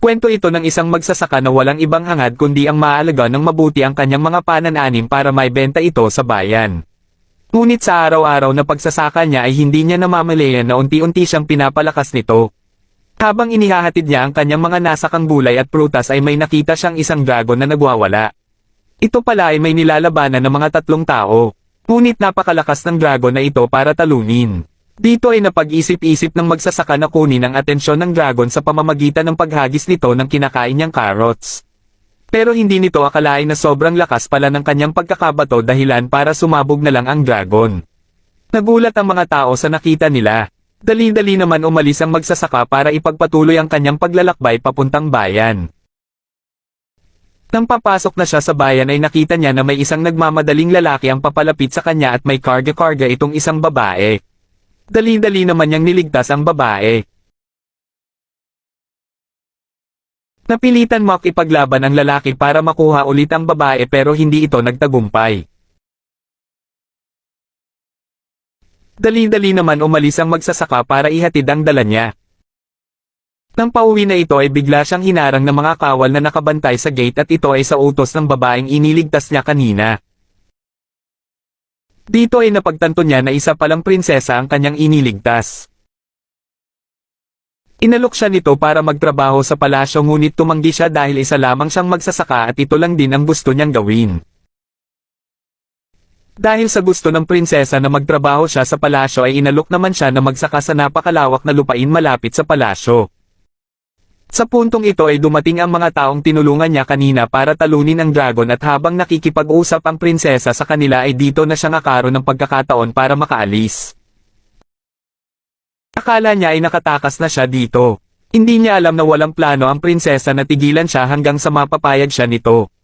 Kwento ito ng isang magsasaka na walang ibang hangad kundi ang maalaga ng mabuti ang kanyang mga panananim para maibenta ito sa bayan. Ngunit sa araw-araw na pagsasaka niya ay hindi niya namamalayan na unti-unti siyang pinapalakas nito. Habang inihahatid niya ang kanyang mga nasakang gulay at prutas ay may nakita siyang isang dragon na nagwawala. Ito pala ay may nilalabanan ng mga 3 tao. Ngunit napakalakas ng dragon na ito para talunin. Dito ay napag-isip-isip ng magsasaka na kunin ang atensyon ng dragon sa pamamagitan ng paghagis nito ng kinakain niyang carrots. Pero hindi nito akalain na sobrang lakas pala ng kanyang pagkakabato dahilan para sumabog na lang ang dragon. Nagulat ang mga tao sa nakita nila. Dali-dali naman umalis ang magsasaka para ipagpatuloy ang kanyang paglalakbay papuntang bayan. Nang papasok na siya sa bayan ay nakita niya na may isang nagmamadaling lalaki ang papalapit sa kanya at may karga-karga itong isang babae. Dali-dali naman niyang niligtas ang babae. Napilitan makipaglaban ang lalaki para makuha ulit ang babae pero hindi ito nagtagumpay. Dali-dali naman umalis ang magsasaka para ihatid ang dala niya. Nang pauwi na ito ay bigla siyang hinarang ng mga kawal na nakabantay sa gate at ito ay sa utos ng babaeng iniligtas niya kanina. Dito ay napagtanto niya na isa palang prinsesa ang kanyang iniligtas. Inalok siya nito para magtrabaho sa palasyo ngunit tumanggi siya dahil isa lamang siyang magsasaka at ito lang din ang gusto niyang gawin. Dahil sa gusto ng prinsesa na magtrabaho siya sa palasyo ay inalok naman siya na magsaka sa napakalawak na lupain malapit sa palasyo. Sa puntong ito ay dumating ang mga taong tinulungan niya kanina para talunin ang dragon at habang nakikipag-usap ang prinsesa sa kanila ay dito na siya nakaroon ng pagkakataon para makaalis. Akala niya ay nakatakas na siya dito. Hindi niya alam na walang plano ang prinsesa na tigilan siya hanggang sa mapapayag siya nito.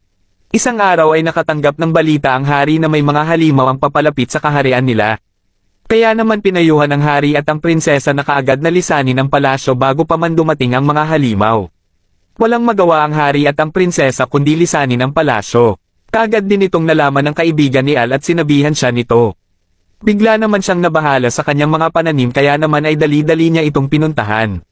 Isang araw ay nakatanggap ng balita ang hari na may mga halimaw ang papalapit sa kaharian nila. Kaya naman pinayuhan ng hari at ang prinsesa na kaagad na lisanin ang palasyo bago pa man dumating ang mga halimaw. Walang magawa ang hari at ang prinsesa kundi lisanin ang palasyo. Kaagad din itong nalaman ng kaibigan ni Al at sinabihan siya nito. Bigla naman siyang nabahala sa kanyang mga pananim kaya naman ay dali-dali niya itong pinuntahan.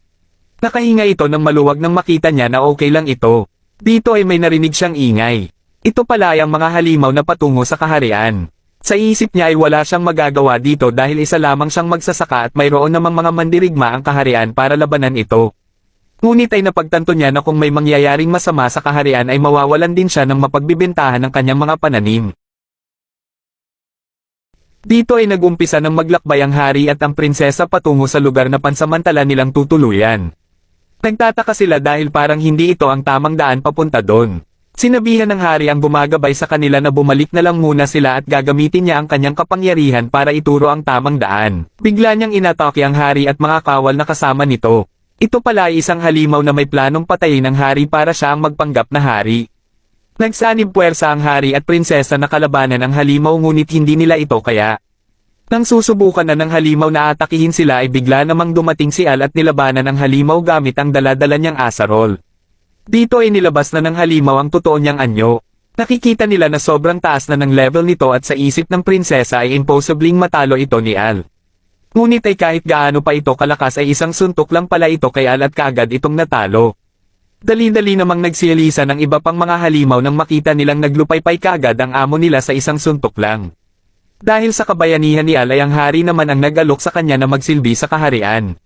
Nakahinga ito ng maluwag nang makita niya na okay lang ito. Dito ay may narinig siyang ingay. Ito pala ay ang mga halimaw na patungo sa kaharian. Sa isip niya ay wala siyang magagawa dito dahil isa lamang siyang magsasaka at mayroon namang mga mandirigma ang kaharian para labanan ito. Ngunit ay napagtanto niya na kung may mangyayaring masama sa kaharian ay mawawalan din siya ng mapagbibentahan ng kanyang mga pananim. Dito ay nagumpisa ng maglakbay ang hari at ang prinsesa patungo sa lugar na pansamantala nilang tutuluyan. Nagtataka sila dahil parang hindi ito ang tamang daan papunta doon. Sinabihan ng hari ang gumagabay sa kanila na bumalik na lang muna sila at gagamitin niya ang kanyang kapangyarihan para ituro ang tamang daan. Bigla niyang inatake ang hari at mga kawal na kasama nito. Ito pala ay isang halimaw na may planong patayin ang hari para siya ang magpanggap na hari. Nagsanib puwersa ang hari at prinsesa na kalabanan ang halimaw ngunit hindi nila ito kaya. Nang susubukan na ng halimaw na atakihin sila ay bigla namang dumating si Al at nilabanan ang halimaw gamit ang dala-dala niyang asarol. Dito ay nilabas na ng halimaw ang totoo niyang anyo. Nakikita nila na sobrang taas na ng level nito at sa isip ng prinsesa ay imposibling matalo ito ni Al. Ngunit ay kahit gaano pa ito kalakas ay isang suntok lang pala ito kay Al at kaagad itong natalo. Dali-dali namang nagsiyalisa ng iba pang mga halimaw nang makita nilang naglupaypay kaagad ang amo nila sa isang suntok lang. Dahil sa kabayanihan ni Al ay ang hari naman ang nag-alok sa kanya na magsilbi sa kaharian.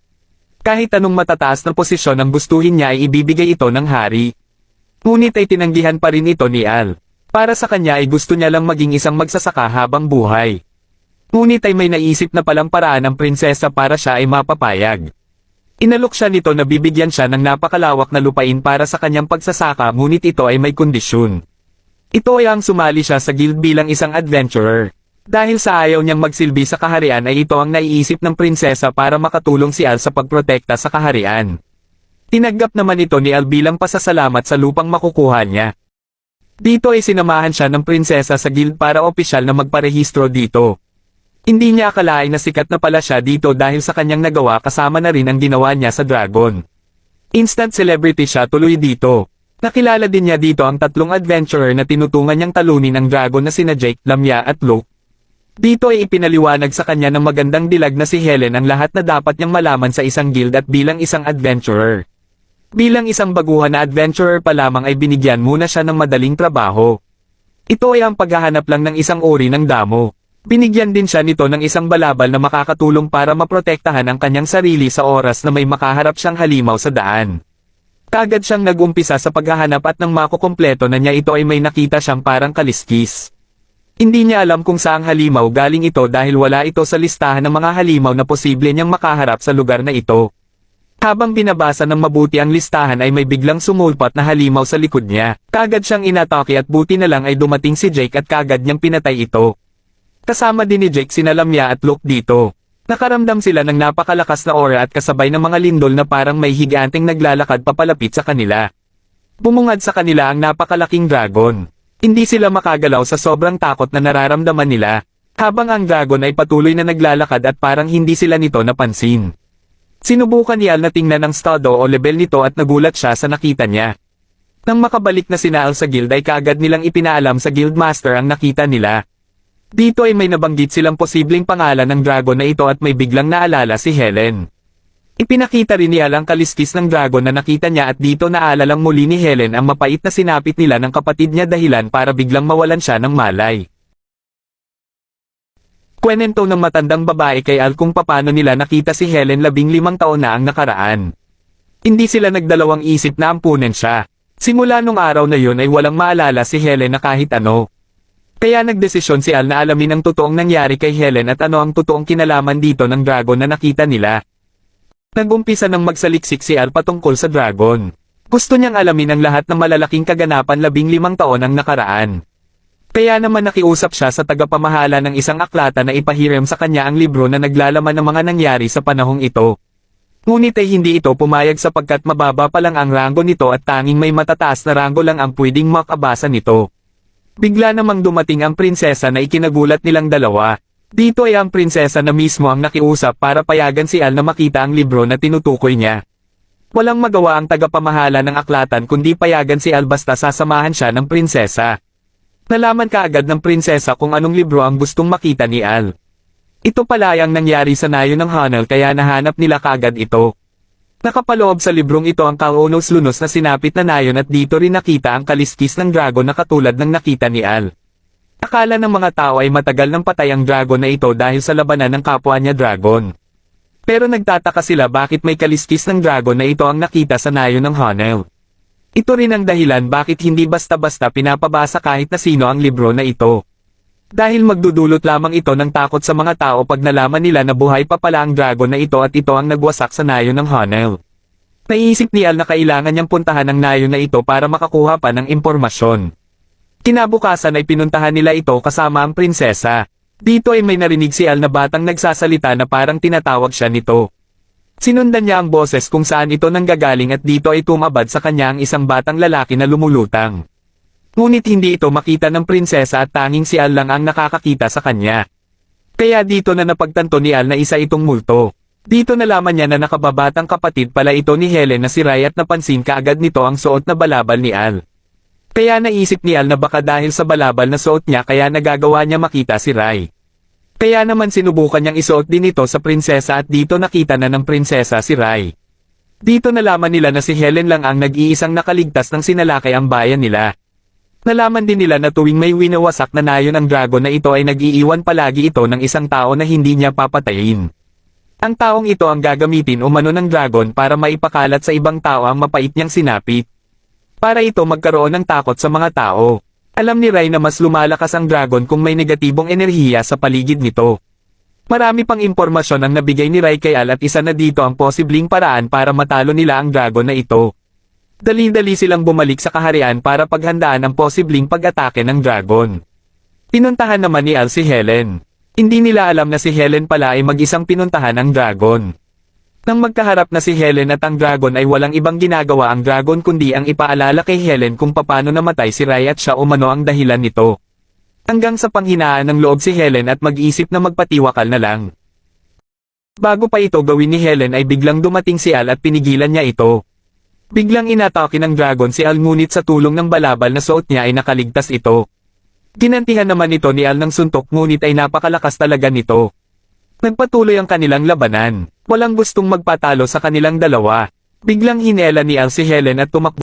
Kahit anong matataas na posisyon ang gustuhin niya ay ibibigay ito ng hari. Ngunit ay tinanggihan pa rin ito ni Al. Para sa kanya ay gusto niya lang maging isang magsasaka habang buhay. Ngunit ay may naisip na palang paraan ang prinsesa para siya ay mapapayag. Inalok siya nito na bibigyan siya ng napakalawak na lupain para sa kanyang pagsasaka ngunit ito ay may kondisyon. Ito ay ang sumali siya sa guild bilang isang adventurer. Dahil sa ayaw niyang magsilbi sa kaharian ay ito ang naiisip ng prinsesa para makatulong si Al sa pagprotekta sa kaharian. Tinanggap naman ito ni Al bilang pasasalamat sa lupang makukuha niya. Dito ay sinamahan siya ng prinsesa sa guild para opisyal na magparehistro dito. Hindi niya akalain na sikat na pala siya dito dahil sa kanyang nagawa kasama na rin ang ginawa niya sa dragon. Instant celebrity siya tuloy dito. Nakilala din niya dito ang 3 adventurer na tinutungan niyang talunin ang dragon na sina Jake, Lamia at Luke. Dito ay ipinaliwanag sa kanya ng magandang dilag na si Helen ang lahat na dapat niyang malaman sa isang guild at bilang isang adventurer. Bilang isang baguhan na adventurer pa lamang ay binigyan muna siya ng madaling trabaho. Ito ay ang paghahanap lang ng isang uri ng damo. Binigyan din siya nito ng isang balabal na makakatulong para maprotektahan ang kanyang sarili sa oras na may makaharap siyang halimaw sa daan. Kagad siyang nag-umpisa sa paghahanap at nang makukumpleto na niya ito ay may nakita siyang parang kaliskis. Hindi niya alam kung saang halimaw galing ito dahil wala ito sa listahan ng mga halimaw na posible niyang makaharap sa lugar na ito. Habang binabasa ng mabuti ang listahan ay may biglang sumulpat na halimaw sa likod niya. Kagad siyang inatake at buti na lang ay dumating si Jake at kagad niyang pinatay ito. Kasama din ni Jake sina Lamia at Luke dito. Nakaramdam sila ng napakalakas na aura at kasabay ng mga lindol na parang may higanteng naglalakad papalapit sa kanila. Bumungad sa kanila ang napakalaking dragon. Hindi sila makagalaw sa sobrang takot na nararamdaman nila, habang ang dragon ay patuloy na naglalakad at parang hindi sila nito napansin. Sinubukan ni Al na tingnan ang estado o level nito at nagulat siya sa nakita niya. Nang makabalik na sina Al sa guild ay kaagad nilang ipinaalam sa guildmaster ang nakita nila. Dito ay may nabanggit silang posibleng pangalan ng dragon na ito at may biglang naalala si Helen. Ipinakita rin ni Al ang kaliskis ng dragon na nakita niya at dito naalalang muli ni Helen ang mapait na sinapit nila ng kapatid niya dahilan para biglang mawalan siya ng malay. Kwento ng matandang babae kay Al kung paano nila nakita si Helen 15 taon na ang nakaraan. Hindi sila nagdalawang isip na ampunin siya. Simula nung araw na yun ay walang maalala si Helen na kahit ano. Kaya nagdesisyon si Al na alamin ang totoong nangyari kay Helen at ano ang totoong kinalaman dito ng dragon na nakita nila. Nag-umpisa ng magsaliksik si Al patungkol sa dragon. Gusto niyang alamin ang lahat ng malalaking kaganapan 15 taon ang nakaraan. Kaya naman nakiusap siya sa tagapamahala ng isang aklata na ipahiram sa kanya ang libro na naglalaman ng mga nangyari sa panahong ito. Ngunit ay hindi ito pumayag sapagkat mababa pa lang ang ranggo nito at tanging may matataas na ranggo lang ang pwedeng makabasa nito. Bigla namang dumating ang prinsesa na ikinagulat nilang dalawa. Dito ay ang prinsesa na mismo ang nakiusap para payagan si Al na makita ang libro na tinutukoy niya. Walang magawa ang tagapamahala ng aklatan kundi payagan si Al basta sasamahan siya ng prinsesa. Nalaman kaagad ng prinsesa kung anong libro ang gustong makita ni Al. Ito pala ang nangyari sa nayon ng Hanel kaya nahanap nila kaagad ito. Nakapaloob sa librong ito ang kaunos-lunos na sinapit na nayon at dito rin nakita ang kaliskis ng dragon na katulad ng nakita ni Al. Akala ng mga tao ay matagal nang patay ang dragon na ito dahil sa labanan ng kapwa niya dragon. Pero nagtataka sila bakit may kaliskis ng dragon na ito ang nakita sa nayon ng Hanel. Ito rin ang dahilan bakit hindi basta-basta pinapabasa kahit na sino ang libro na ito. Dahil magdudulot lamang ito ng takot sa mga tao pag nalaman nila na buhay pa pala ang dragon na ito at ito ang nagwasak sa nayon ng Hanel. Naisip ni Al na kailangan niyang puntahan ang nayon na ito para makakuha pa ng impormasyon. Kinabukasan ay pinuntahan nila ito kasama ang prinsesa. Dito ay may narinig si Al na batang nagsasalita na parang tinatawag siya nito. Sinundan niya ang boses kung saan ito nanggagaling at dito ay tumabad sa kanya ang isang batang lalaki na lumulutang. Ngunit hindi ito makita ng prinsesa at tanging si Al lang ang nakakakita sa kanya. Kaya dito na napagtanto ni Al na isa itong multo. Dito nalaman niya na nakababatang kapatid pala ito ni Helen na si Rai at napansin kaagad nito ang suot na balabal ni Al. Kaya naisip ni Al na baka dahil sa balabal na suot niya kaya nagagawa niya makita si Rai. Kaya naman sinubukan niyang isuot din ito sa prinsesa at dito nakita na ng prinsesa si Rai. Dito nalaman nila na si Helen lang ang nag-iisang nakaligtas ng sinalakay ang bayan nila. Nalaman din nila na tuwing may winawasak na nayon ang dragon na ito ay nag-iiwan palagi ito ng isang tao na hindi niya papatayin. Ang taong ito ang gagamitin umano ng dragon para maipakalat sa ibang tao ang mapait niyang sinapit. Para ito magkaroon ng takot sa mga tao. Alam ni Rai na mas lumalakas ang dragon kung may negatibong enerhiya sa paligid nito. Marami pang impormasyon ang nabigay ni Rai kay Al at isa na dito ang posibleng paraan para matalo nila ang dragon na ito. Dali-dali silang bumalik sa kaharian para paghandaan ang posibleng pag-atake ng dragon. Pinuntahan naman ni Al si Helen. Hindi nila alam na si Helen pala ay mag-isang pinuntahan ang dragon. Nang magkaharap na si Helen at ang dragon ay walang ibang ginagawa ang dragon kundi ang ipaalala kay Helen kung paano namatay si Rai at siya umano ang dahilan nito. Hanggang sa panghinaan ng loob si Helen at mag-isip na magpatiwakal na lang. Bago pa ito gawin ni Helen ay biglang dumating si Al at pinigilan niya ito. Biglang inatake ng dragon si Al ngunit sa tulong ng balabal na suot niya ay nakaligtas ito. Ginantihan naman ito ni Al ng suntok ngunit ay napakalakas talaga nito. Nagpatuloy ang kanilang labanan. Walang gustong magpatalo sa kanilang dalawa. Biglang hinela ni Al si Helen at tumakbo